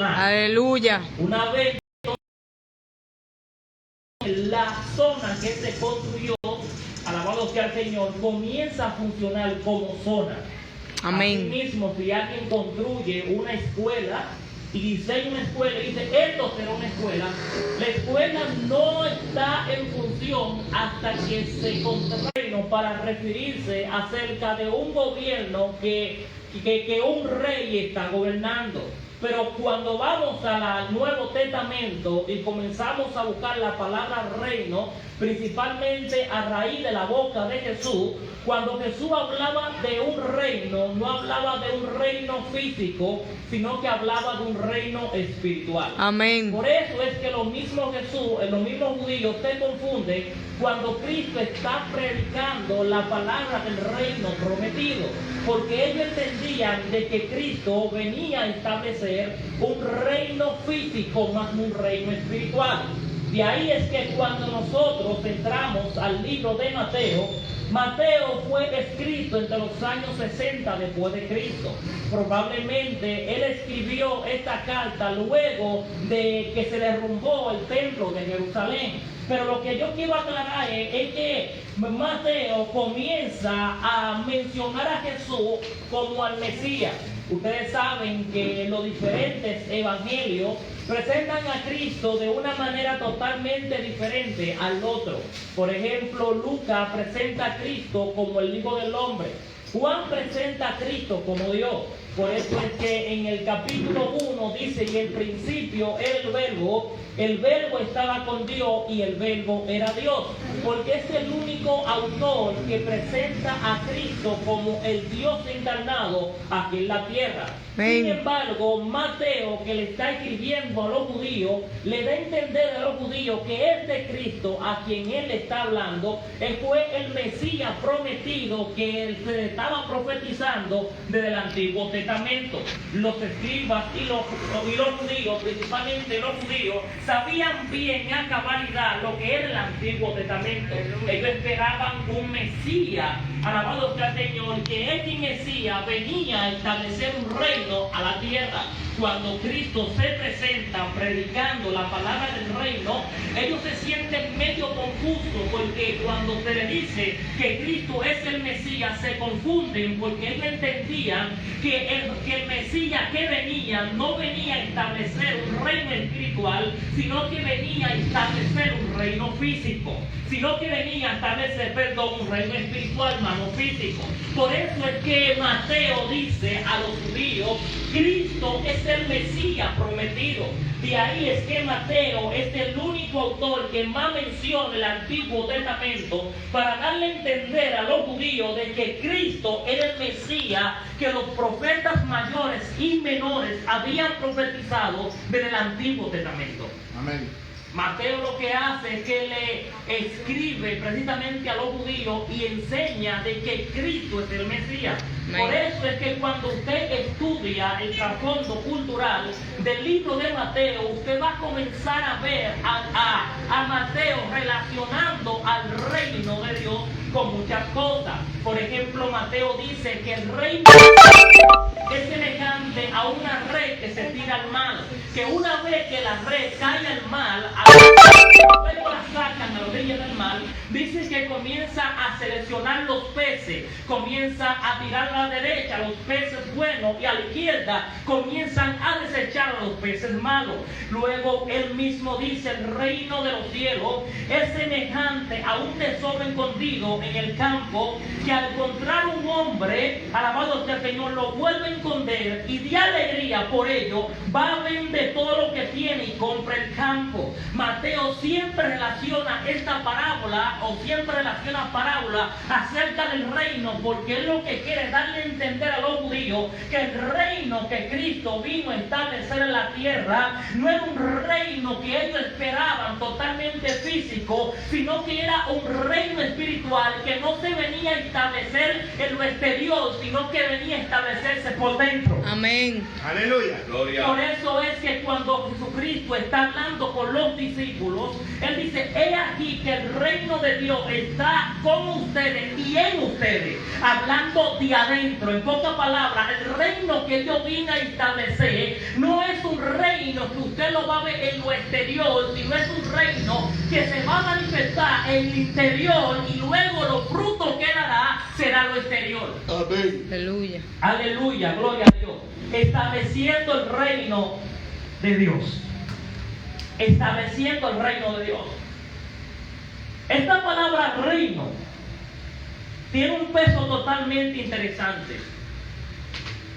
Aleluya. Una vez la zona que se construyó, alabado sea el Señor, comienza a funcionar como zona. Amén. Asimismo, si alguien construye una escuela y diseña una escuela y dice, esto será una escuela, la escuela no está en función hasta que se construya para referirse acerca de un gobierno que un rey está gobernando. Pero cuando vamos al Nuevo Testamento y comenzamos a buscar la palabra reino, principalmente a raíz de la boca de Jesús, cuando Jesús hablaba de un reino, no hablaba de un reino físico, sino que hablaba de un reino espiritual. Amén. Por eso es que los mismos judíos se confunden cuando Cristo está predicando la palabra del reino prometido, porque ellos entendían de que Cristo venía a establecer un reino físico más un reino espiritual. De ahí es que cuando nosotros entramos al libro de Mateo fue escrito entre los años 60 después de Cristo. Probablemente él escribió esta carta luego de que se derrumbó el templo de Jerusalén. Pero lo que yo quiero aclarar es que Mateo comienza a mencionar a Jesús como al Mesías. Ustedes saben que los diferentes evangelios presentan a Cristo de una manera totalmente diferente al otro. Por ejemplo, Lucas presenta a Cristo como el Hijo del Hombre. Juan presenta a Cristo como Dios. Por eso es que en el capítulo 1 dice, y en principio era el verbo estaba con Dios y el verbo era Dios. Porque es el único autor que presenta a Cristo como el Dios encarnado aquí en la tierra. Sin embargo, Mateo, que le está escribiendo a los judíos, le da a entender a los judíos que este Cristo a quien él está hablando fue el Mesías prometido que él se estaba profetizando desde el Antiguo Testamento. Los escribas y los judíos, principalmente los judíos, sabían bien a cabalidad lo que era el Antiguo Testamento. Ellos esperaban un Mesías, alabado sea el Señor, que este Mesías venía a establecer un reino a la tierra. Cuando Cristo se presenta predicando la palabra del reino, ellos se sienten medio confusos, porque cuando se le dice que Cristo es el Mesías, se confunden, porque ellos entendían que el Mesías que venía no venía a establecer un reino espiritual, sino que venía a establecer un reino físico, sino que venía a establecer, un reino espiritual, mano físico. Por eso es que Mateo dice a los judíos, Cristo es el Mesías prometido. De ahí es que Mateo es el único autor que más menciona el Antiguo Testamento para darle a entender a los judíos de que Cristo era el Mesías que los profetas mayores y menores habían profetizado desde el Antiguo Testamento. Amén. Mateo lo que hace es que le escribe precisamente a los judíos y enseña de que Cristo es el Mesías. Por eso es que cuando usted estudia el trasfondo cultural del libro de Mateo, usted va a comenzar a ver a Mateo relacionando al reino de Dios con muchas cosas. Por ejemplo, Mateo dice que el reino es semejante a una red que se tira al mar, que una vez que la red cae al mar, luego la sacan a la orilla del mar, dice que comienza a seleccionar los peces, comienza a tirar a la derecha los peces buenos y a la izquierda comienzan a desechar a los peces malos. Luego él mismo dice, el reino de los cielos es semejante a un tesoro escondido en el campo, que al encontrar un hombre, alabado sea el Señor, lo vuelve a esconder y de alegría por ello va a vender todo lo que tiene y compra el campo. Mateo siempre relaciona esta parábola acerca del reino, porque es lo que quiere darle a entender a los judíos que el reino que Cristo vino a establecer en la tierra no era un reino que ellos esperaban totalmente físico, sino que era un reino espiritual que no se venía a establecer en lo exterior, sino que venía a establecerse por dentro. Amén. Aleluya. Gloria. Por eso es que cuando Jesucristo Cristo está hablando con los discípulos, Él dice, he aquí que el reino de Dios está con ustedes y en ustedes, hablando de adentro. En pocas palabras, el reino que Dios vino a establecer no es un reino que usted lo va a ver en lo exterior, sino es un reino que se va a manifestar en el interior y luego los frutos que dará será lo exterior. Amén. Aleluya. Aleluya, gloria a Dios. Estableciendo el reino de Dios. Estableciendo el reino de Dios. Esta palabra reino tiene un peso totalmente interesante.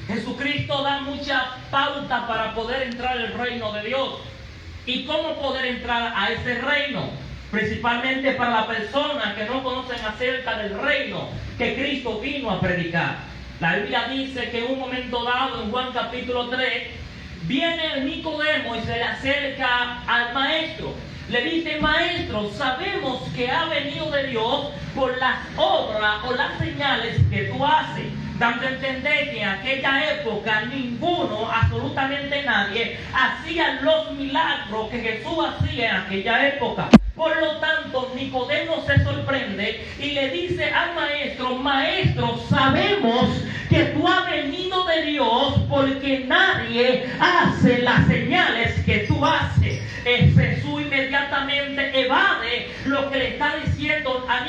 Jesucristo da mucha pauta para poder entrar al reino de Dios. ¿Y cómo poder entrar a ese reino? Principalmente para las personas que no conocen acerca del reino que Cristo vino a predicar. La Biblia dice que en un momento dado, en Juan capítulo 3, viene Nicodemo y se le acerca al maestro. Le dice, maestro, sabemos que ha venido de Dios por las obras o las señales que tú haces. Dando a entender que en aquella época ninguno, absolutamente nadie, hacía los milagros que Jesús hacía en aquella época. Por lo tanto, Nicodemo se sorprende y le dice al maestro, maestro, sabemos que tú has venido de Dios porque nadie hace las señales que tú haces. Jesús inmediatamente evade lo que le está diciendo a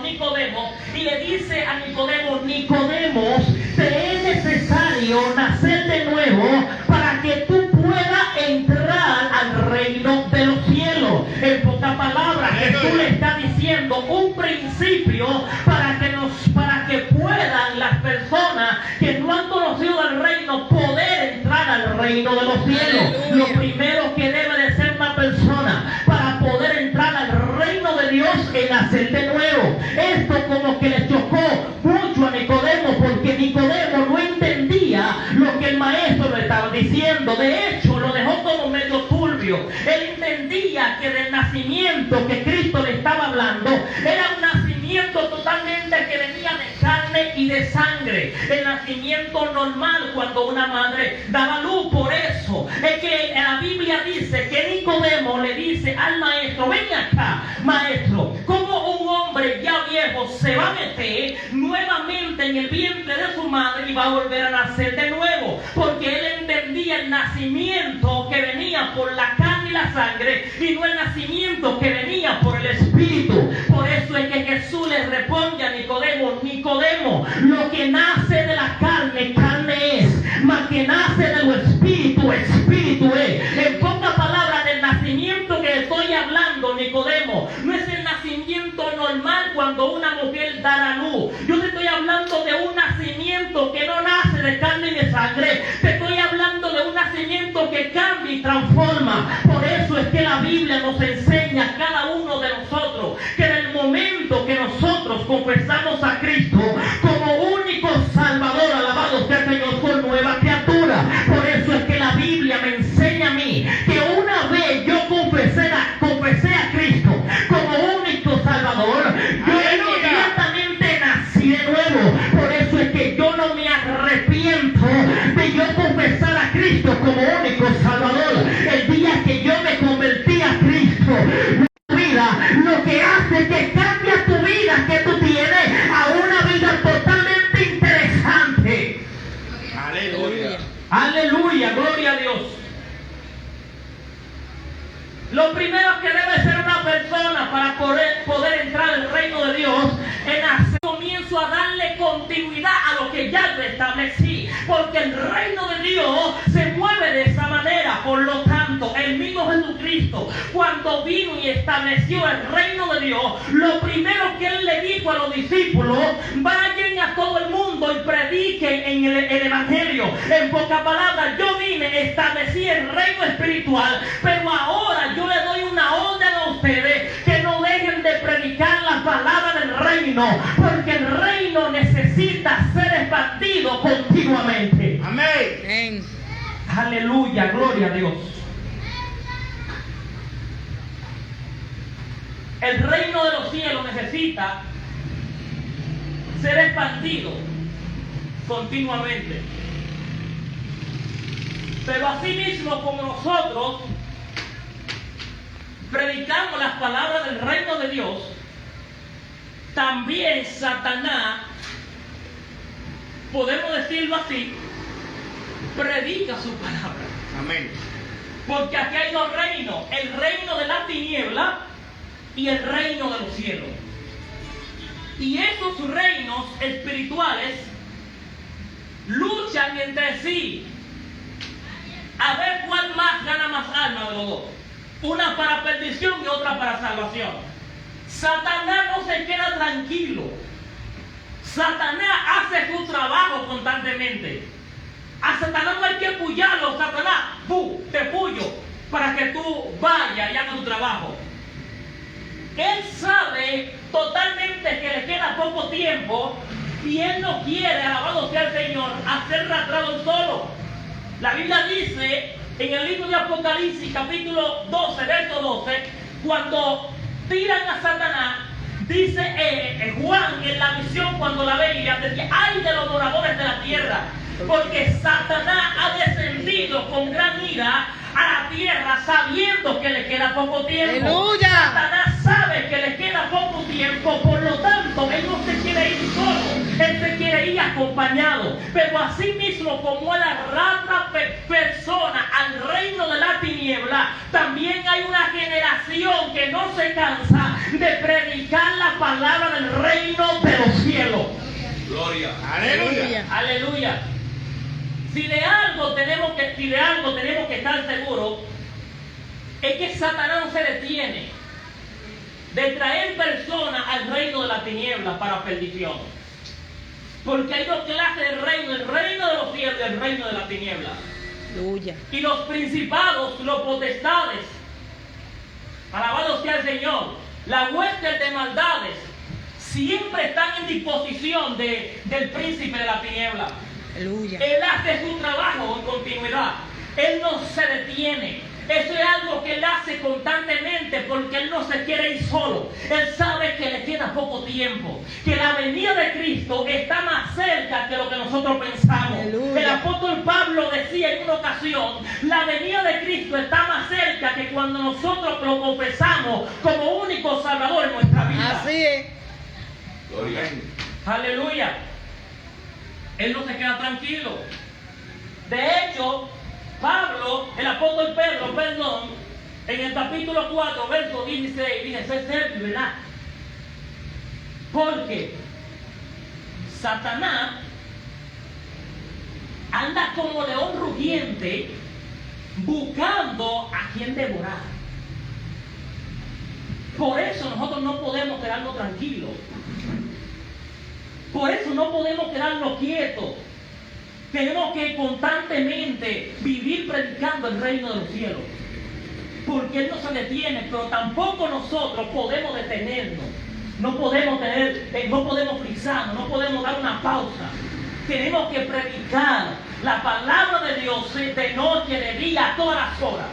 Nicodemo y le dice a Nicodemo, Nicodemo, te es necesario nacer de nuevo para que tú puedas entrar al reino de los cielos. En pocas palabras, Jesús le está diciendo un principio para que puedan las personas que no han conocido el reino poder entrar al reino de los cielos. Aleluya. Lo primero que debe de ser una persona para poder entrar al reino de Dios es nacer de nuevo. Esto como que le chocó mucho a Nicodemo, porque Nicodemo no entendía lo que el maestro le estaba diciendo. De hecho, lo dejó como medio turbio. Él entendía que del nacimiento que Cristo le estaba hablando era un nacimiento totalmente que venía de carne y de sangre. El nacimiento normal cuando una madre daba luz. Por eso es que la Biblia dice que Nicodemo le dice al maestro, ven acá, maestro, ¿cómo un hombre ya viejo se va a meter nuevamente en el vientre de su madre y va a volver a nacer de nuevo? Porque él entendía el nacimiento que venía por la carne y la sangre y no el nacimiento que venía por el Espíritu. Por eso es que Jesús le responde a Nicodemo, Nicodemo, lo que nace de la carne, carne es, mas que nace de lo Espíritu, Espíritu es. En pocas palabras, del nacimiento que estoy hablando, Nicodemo, no es el nacimiento normal cuando una mujer da la luz. Yo te estoy hablando de un nacimiento que no nace de carne y de sangre. Te estoy hablando de un nacimiento que cambia y transforma. Por eso es que la Biblia nos enseña a cada uno de nosotros que en el momento que nosotros confesamos a Cristo como único Salvador, alabado sea el Señor, por nueva criatura. Por eso es que la Biblia me enseña a mí que una vez yo confesé a Cristo como único Salvador, yo inmediatamente nací de nuevo. Por eso es que yo no me arrepiento de yo confesar a Cristo como único Salvador. El día que yo me convertí a Cristo, lo que hace que cambia tu vida que tú tienes a una vida totalmente interesante. Aleluya. Aleluya, gloria a Dios. Lo primero que debe ser una persona para poder entrar al reino de Dios es hacer comienzo a darle continuidad a lo que ya yo establecí, porque el reino de Dios se mueve de esa manera. Por lo tanto, el mismo Jesucristo, cuando vino y estableció el reino de Dios, lo primero que él le dijo a los discípulos, vayan a todo el mundo y prediquen en el evangelio. En pocas palabras, yo vine, establecí el reino espiritual, pero ahora yo le doy una orden a ustedes que no dejen de predicar la palabra del reino, porque el reino necesita ser expandido continuamente. Amén. Amén. Aleluya, gloria a Dios. El reino de los cielos necesita ser expandido continuamente. Pero así mismo como nosotros predicamos las palabras del reino de Dios, también Satanás, podemos decirlo así, predica su palabra. Amén. Porque aquí hay dos reinos, el reino de la tiniebla y el reino de los cielos. Y esos reinos espirituales luchan entre sí a ver cuál más gana más alma de los dos. Una para perdición y otra para salvación. Satanás no se queda tranquilo. Satanás hace su trabajo constantemente. A Satanás no hay que pullarlo. Satanás, te puyo para que tú vayas y hagas tu trabajo. Él sabe totalmente que le queda poco tiempo y él no quiere, alabado sea el Señor, hacer rastrado él solo. La Biblia dice en el libro de Apocalipsis, capítulo 12, verso 12, cuando tiran a Satanás, dice Juan en la visión cuando la veía, decía, ay de los moradores de la tierra, porque Satanás ha descendido con gran ira a la tierra sabiendo que le queda poco tiempo. ¡Aleluya! Satanás sabe que le queda poco tiempo, por lo tanto, él no se quiere ir solo, él se quiere ir acompañado. Pero así mismo como él arrastra personas al reino de la tiniebla, también hay una generación que no se cansa de predicar la palabra del reino de los cielos. Gloria. Aleluya. Aleluya. Si de algo tenemos que estar seguros, es que Satanás no se detiene de traer personas al reino de la tiniebla para perdición. Porque hay dos clases de reino, el reino de los cielos y el reino de la tiniebla. Aleluya. Y los principados, los potestades, alabado sea el Señor, las huestes de maldades, siempre están en disposición del príncipe de la tiniebla. Aleluya. Él hace su trabajo en continuidad. Él no se detiene. Eso es algo que él hace constantemente porque él no se quiere ir solo. Él sabe que le queda poco tiempo, que la venida de Cristo está más cerca que lo que nosotros pensamos. Aleluya. El apóstol Pablo decía en una ocasión, la venida de Cristo está más cerca que cuando nosotros lo confesamos como único Salvador en nuestra vida. Así es. Gloria. Aleluya. Él no se queda tranquilo. De hecho, Pablo, el apóstol Pedro, en el capítulo 4, verso 16, dice, sé serio, ¿verdad? Porque Satanás anda como león rugiente buscando a quien devorar. Por eso nosotros no podemos quedarnos tranquilos. Por eso no podemos quedarnos quietos. Tenemos que constantemente vivir predicando el reino de los cielos. Porque Él no se detiene, pero tampoco nosotros podemos detenernos. No podemos frizarnos, no podemos dar una pausa. Tenemos que predicar la palabra de Dios de noche, de día, a todas las horas.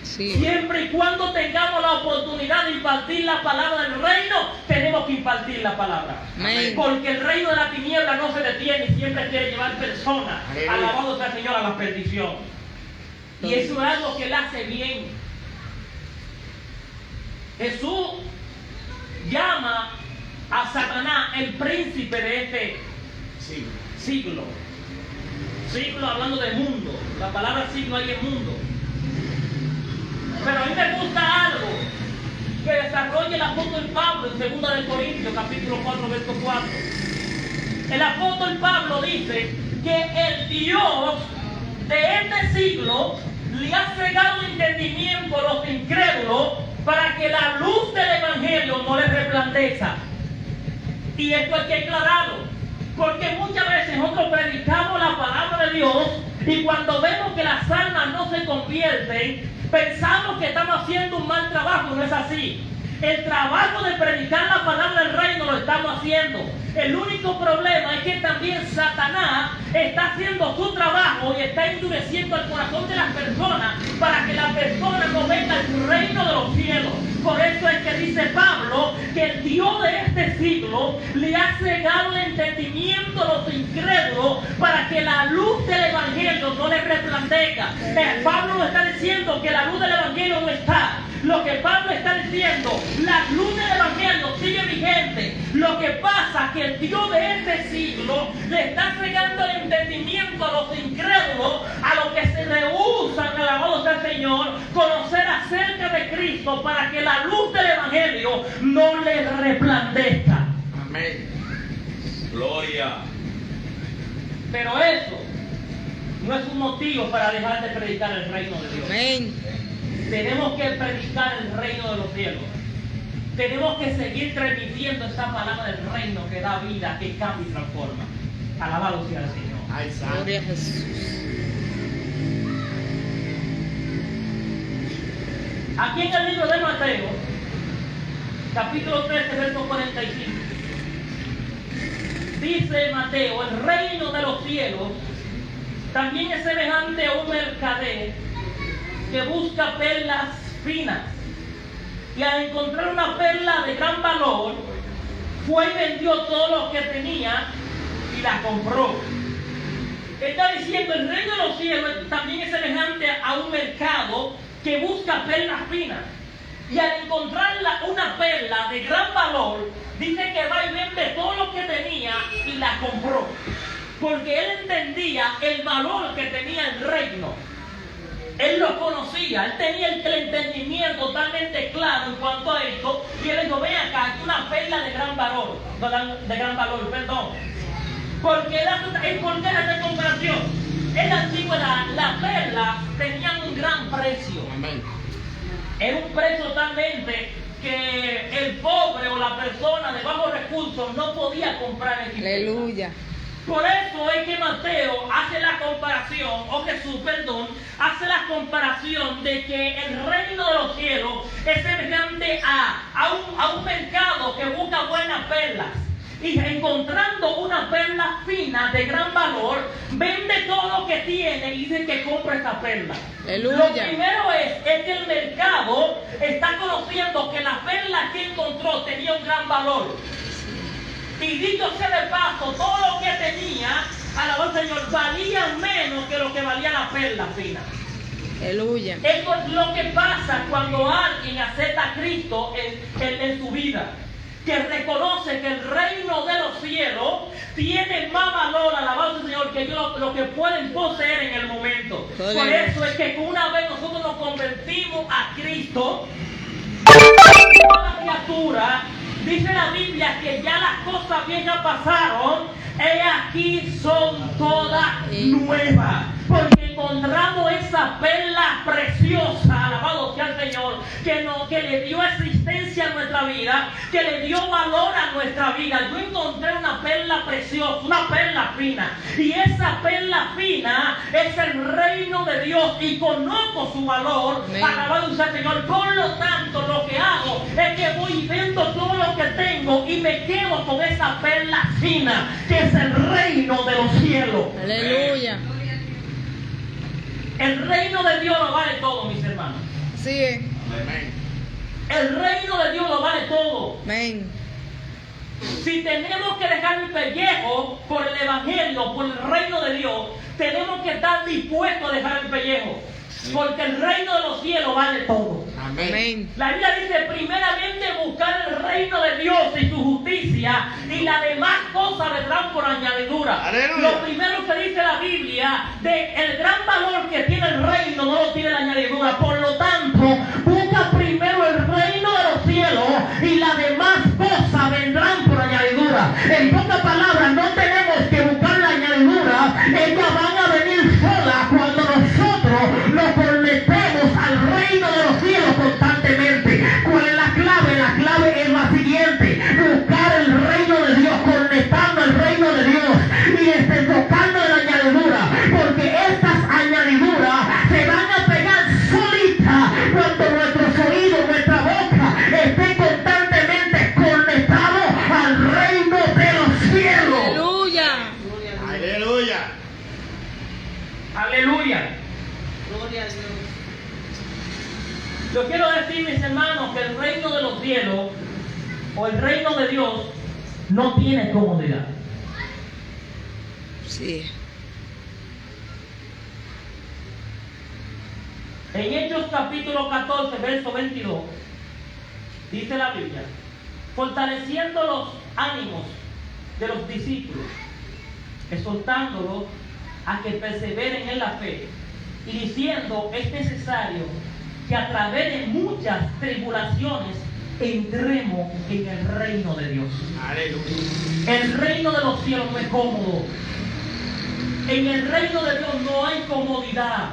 Sí. Siempre y cuando tengamos la oportunidad de impartir la palabra del reino, tenemos que impartir la palabra. Amén. Porque el reino de la tiniebla no se detiene y siempre quiere llevar personas, Aleluya. alabado sea el Señor, a la perdición. Y eso es algo que Él hace bien. Jesús llama a Satanás el príncipe de este Sí. siglo. Siglo hablando de mundo. La palabra siglo ahí es mundo. Pero a mí me gusta algo que desarrolla el apóstol Pablo en 2 de Corintios, capítulo 4, verso 4. El apóstol Pablo dice que el Dios de este siglo le ha cegado el entendimiento a los incrédulos para que la luz del evangelio no les resplandezca. Y esto hay que aclararlo, porque muchas veces nosotros predicamos la palabra de Dios y cuando vemos que las almas no se convierten, pensamos que estamos haciendo un mal trabajo. No es así. El trabajo de predicar la palabra del reino lo estamos haciendo. El único problema es que también Satanás está haciendo su trabajo y está endureciendo el corazón de las personas para que la persona no venga al reino de los cielos. Por eso es que dice Pablo que el Dios de este este siglo le ha cegado el entendimiento a los incrédulos para que la luz del Evangelio no les resplandezca. Pablo nos está diciendo que la luz del Evangelio no está. Lo que Pablo está diciendo, la luz del Evangelio sigue vigente. Lo que pasa es que el Dios de este siglo le está cegando el entendimiento a los incrédulos, a los que se rehusan, alabado sea el Señor, conocer acerca de Cristo para que la luz del Evangelio no les resplandezca. Amén. Gloria. Pero eso no es un motivo para dejar de predicar el reino de Dios. Amén. Tenemos que predicar el reino de los cielos. Tenemos que seguir transmitiendo esta palabra del reino que da vida, que cambia y transforma. Alabado sea el Señor. Ay, santo. Gloria a Jesús. Aquí en el libro de Mateo, capítulo 13, verso 45, dice Mateo: el reino de los cielos también es semejante a un mercader que busca perlas finas, y al encontrar una perla de gran valor, fue y vendió todo lo que tenía y la compró. Está diciendo, el reino de los cielos también es semejante a un mercado que busca perlas finas, y al encontrar una perla de gran valor, dice que va y vende todo lo que tenía y la compró, porque él entendía el valor que tenía el reino. Él lo conocía, él tenía el entendimiento totalmente claro en cuanto a esto, y él dijo: ven acá, es una perla de gran valor, perdón. Porque ¿por qué esta comparación? En la antigüedad, las perlas tenían un gran precio. Amén. Era un precio totalmente que el pobre o la persona de bajos recursos no podía comprar en Egipto. Aleluya. Por eso es que Mateo hace la comparación, Jesús, hace la comparación de que el reino de los cielos es semejante a un mercado que busca buenas perlas. Y encontrando una perla fina de gran valor, vende todo lo que tiene y dice que compra esa perla. Aleluya. Lo primero es que el mercado está conociendo que la perla que encontró tenía un gran valor. Y dicho sea de paso, todo lo que tenía, alabado al Señor, valía menos que lo que valía la perla fina. Aleluya. Eso es lo que pasa cuando alguien acepta a Cristo en su vida, que reconoce que el reino de los cielos tiene más valor, alabado al Señor, que lo que pueden poseer en el momento. Aleluya. Por eso es que una vez nosotros nos convertimos a Cristo, toda criatura, dice la Biblia que ya las cosas viejas pasaron, y aquí son todas nuevas. Porque encontramos esa perla preciosa, alabado sea el Señor, que le dio existencia a nuestra vida, que le dio valor a nuestra vida. Yo encontré una perla preciosa, una perla fina, y esa perla fina es el reino de Dios, y conozco su valor. Amén. Alabado sea el Señor. Por lo tanto, lo que hago es que voy y vendo todo lo que tengo y me quedo con esa perla fina, que es el reino de los cielos. Aleluya. El reino de Dios lo vale todo, mis hermanos. Sí. Amén. El reino de Dios lo vale todo. Amén. Si tenemos que dejar el pellejo por el evangelio, por el reino de Dios, tenemos que estar dispuestos a dejar el pellejo, porque el reino de los cielos vale todo. Amén. Amén. La Biblia dice: primeramente buscar el reino de Dios y su justicia, y las demás cosas vendrán por añadidura. Aleluya. Lo primero que dice la Biblia de el gran valor que tiene el reino no lo tiene la añadidura. Por lo tanto, busca primero el reino de los cielos y las demás cosas vendrán por añadidura. En pocas palabras, no tenemos que buscar la añadidura, ellas van a venir solas cuando nosotros nos conectemos al reino de los cielos constantemente. ¿Cuál es la clave? La clave es la siguiente: buscar el reino de Dios, conectando al reino de Dios y desenfocando de la añadidura, porque estas añadiduras se van a pegar solitas cuando nuestros oídos, nuestra boca esté constantemente conectado al reino de los cielos. Aleluya. Aleluya. Aleluya. Gloria a Dios. Yo quiero decir, mis hermanos, que el reino de los cielos, o el reino de Dios, no tiene comodidad. Sí. En Hechos capítulo 14, verso 22, dice la Biblia, fortaleciendo los ánimos de los discípulos, exhortándolos a que perseveren en la fe, y diciendo, es necesario que a través de muchas tribulaciones entremos en el reino de Dios. Aleluya. El reino de los cielos no es cómodo. En el reino de Dios no hay comodidad.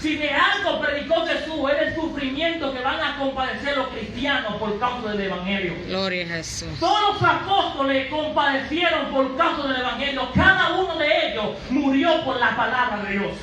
Si de algo predicó Jesús, es el sufrimiento que van a compadecer los cristianos por causa del Evangelio. Gloria a Jesús. Todos los apóstoles compadecieron por causa del Evangelio. Cada uno de ellos murió por la palabra de Dios.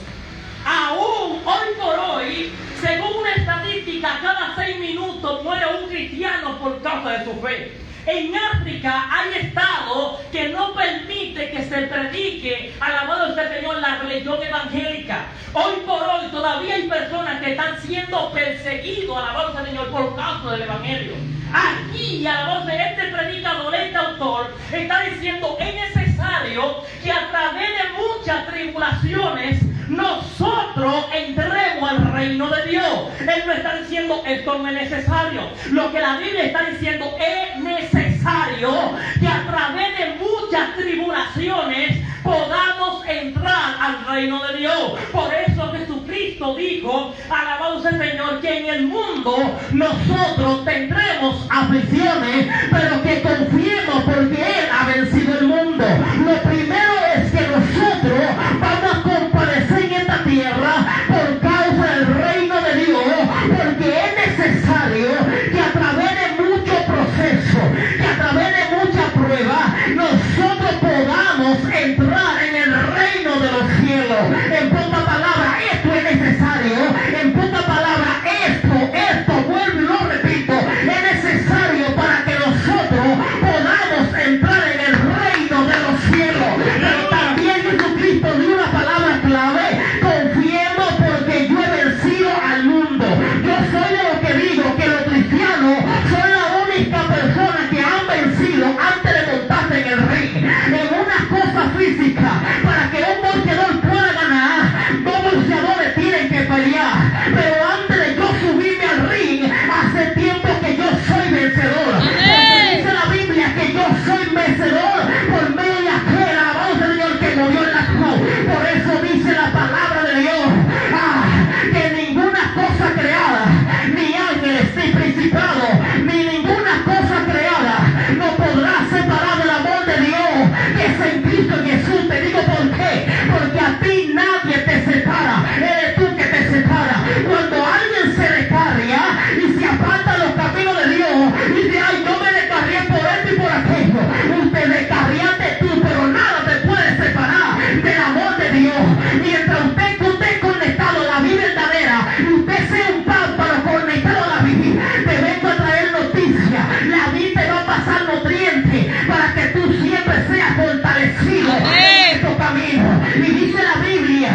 Aún hoy por hoy, según una estadística, cada 6 minutos muere un cristiano por causa de su fe. En África hay estados que no permiten que se predique, alabado sea el Señor, la religión evangélica. Hoy por hoy todavía hay personas que están siendo perseguidos, alabado sea el Señor, por causa del Evangelio. Aquí, alabado sea este predicador, este autor, está diciendo, es necesario que a través de muchas tribulaciones nosotros entremos al reino de Dios. Él no está diciendo esto no es necesario. Lo que la Biblia está diciendo es necesario que a través de muchas tribulaciones podamos entrar al reino de Dios. Por eso Jesucristo dijo, alabado sea el Señor, que en el mundo nosotros tendremos aflicciones, pero que confiemos porque Él ha vencido el mundo. Lo primero es que nosotros vamos a compadecer en esta tierra por causa del reino de Dios, porque es necesario que a través de mucho proceso, que a través de mucha prueba, nosotros podamos entrar en el reino de los cielos. En poca palabra, esto es necesario. En poca palabra, esto, vuelvo y lo repito, es necesario para que nosotros podamos entrar en el reino de los cielos. Pero también Jesucristo dio una palabra clave: confiemos porque yo he vencido al mundo. Yo soy de los que digo que los cristianos son la única persona que han vencido antes de montarse en el ring. En una cosa física, para que un boxeador pueda ganar, dos boxeadores tienen que pelear. Pero antes de yo subirme al ring, hace tiempo que yo soy vencedor. Porque dice la Biblia que yo soy vencedor por medio de aquel, alabado sea el Señor, que murió en la cruz. Por eso dice la palabra de Dios, que ninguna cosa creada, ni ángeles, ni principados, ni ninguna cosa creada no podrá separar del amor de Dios que es en Cristo Jesús. Te digo por qué: porque a ti nadie te separa, eres tú que te separa. Cuando alguien se descarria y se aparta los caminos de Dios y dice, ay, yo me descarrié por esto y por aquello, usted descarriaste tú, pero nada te puede separar del amor de Dios. Mientras usted esté conectado a la vida verdadera, usted sea un pámpano conectado a la vida, te vengo a traer noticias. La vida te va a pasar nutrientes para que tú siempre seas fortalecido en estos caminos. Y dice la Biblia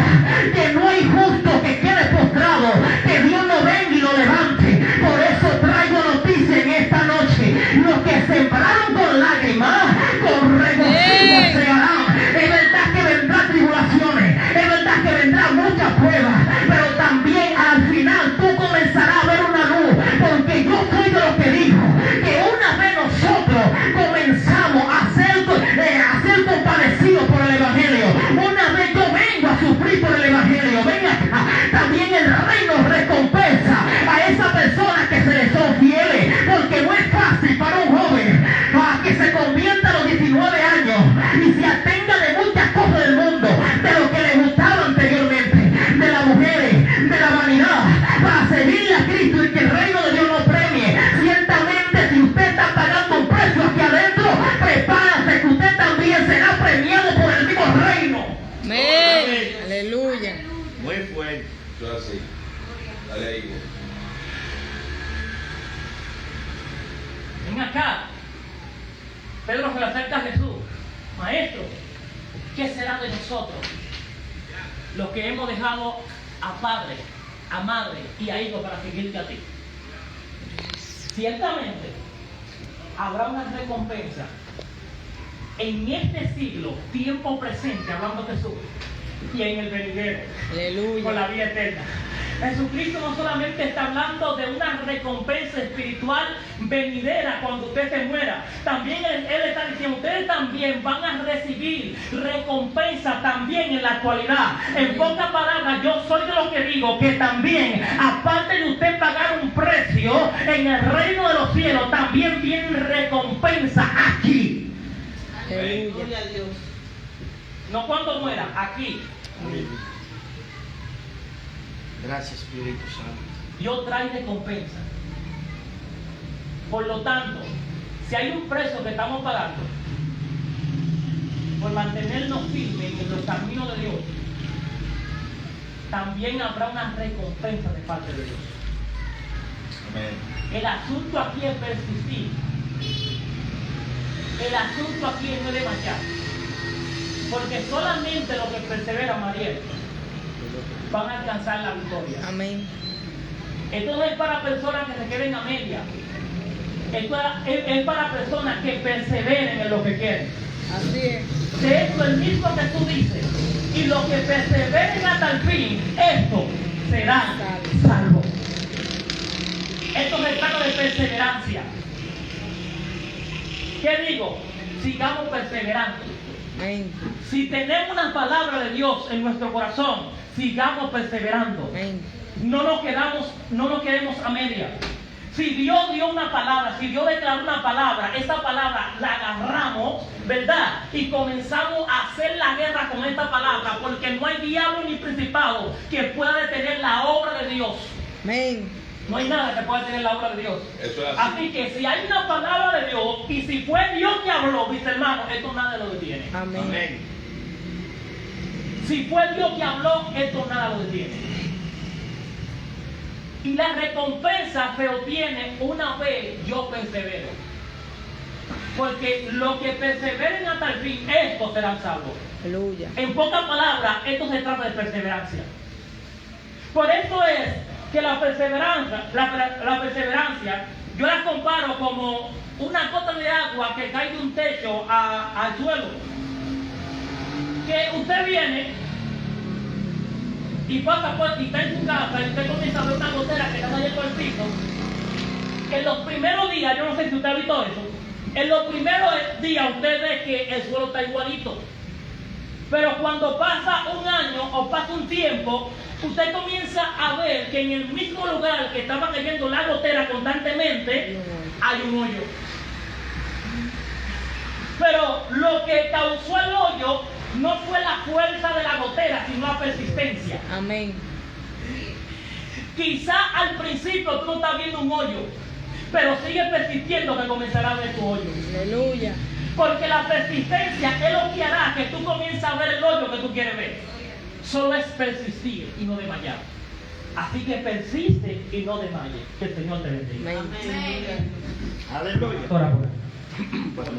que no hay justo que quede postrado, que Dios no venga y lo levante. Por eso traigo noticia en esta noche: los que sembraron con lágrimas, con regocijo segarán. Es verdad que vendrán tribulaciones, es verdad que vendrán muchas pruebas, pero también al final tú comenzarás a ver una luz, porque yo soy de los que dijo que una vez nosotros comenzamos a ser compadecidos por el Evangelio, una vez yo vengo a sufrir por el Evangelio, ven acá, también el reino recompensa a esa persona que se le son fieles, porque no es fácil para un joven que se convierta a los 19 años y se atenga de muchas cosas del mundo, de lo que le gustaba anteriormente, de las mujeres, de la vanidad, para servirle a Cristo y que el reino de Dios lo premie. Ciertamente, si usted está pagando un precio aquí adentro, prepárase que usted también será premiado por el mismo reino. Amén. Aleluya. Muy fuerte. Yo así. Dale ahí, vos. Ven acá. Pedro se le acerca a Jesús: Maestro, ¿qué será de nosotros, los que hemos dejado a padre, a madre y a hijos para seguirte a ti? Ciertamente, habrá una recompensa en este siglo, tiempo presente, hablando Jesús, y en el venidero, con Aleluya. la vida eterna. Jesucristo no solamente está hablando de una recompensa espiritual venidera cuando usted se muera, también Él está diciendo, ustedes también van a recibir recompensa también en la actualidad. En pocas palabras, yo soy de los que digo que también, aparte de usted pagar un precio en el reino de los cielos, también viene recompensa aquí. Aleluya. No cuando muera, aquí. Gracias, Espíritu Santo. Dios trae recompensa. Por lo tanto, si hay un precio que estamos pagando por mantenernos firmes en los caminos de Dios, también habrá una recompensa de parte de Dios. Amén. El asunto aquí es persistir. El asunto aquí es no demasiado. Porque solamente los que perseveran, Mariel, van a alcanzar la victoria. Amén. Esto no es para personas que se queden a media. Esto es para personas que perseveren en lo que quieren. Así es. De esto el mismo Jesús dice, y los que perseveren hasta el fin, estos serán salvos. Esto se trata de perseverancia. ¿Qué digo? Sigamos perseverando. Amén. Si tenemos una palabra de Dios en nuestro corazón, sigamos perseverando. Amén. No nos quedemos a media. Si Dios dio una palabra, si Dios declaró una palabra, esa palabra la agarramos, ¿verdad? Y comenzamos a hacer la guerra con esta palabra, porque no hay diablo ni principado que pueda detener la obra de Dios. Amén. No hay nada que pueda detener la obra de Dios. Eso es así. Así que si hay una palabra de Dios, y si fue Dios que habló, mis hermanos, esto nada lo detiene. Amén. Amén. Si fue Dios que habló, esto nada lo detiene. Y la recompensa se obtiene una vez yo persevero. Porque los que perseveren hasta el fin, estos serán salvos. Aleluya. En pocas palabras, esto se trata de perseverancia. Por eso es que la perseverancia, yo la comparo como una gota de agua que cae de un techo al suelo. Que usted viene y pasa por y está en su casa y usted comienza a ver una gotera que está cayendo al piso. En los primeros días, yo no sé si usted ha visto eso, en los primeros días usted ve que el suelo está igualito. Pero cuando pasa un año o pasa un tiempo, usted comienza a ver que en el mismo lugar que estaba cayendo la gotera constantemente, hay un hoyo. Pero lo que causó el hoyo no fue la fuerza de la gotera, sino la persistencia. Amén. Quizá al principio tú no estás viendo un hoyo, pero sigue persistiendo que comenzará a ver tu hoyo. Aleluya. Porque la persistencia es lo que hará que tú comiences a ver el hoyo que tú quieres ver. Solo es persistir y no desmayar. Así que persiste y no desmayes. Que el Señor te bendiga. Amén. Aleluya. Ora por él.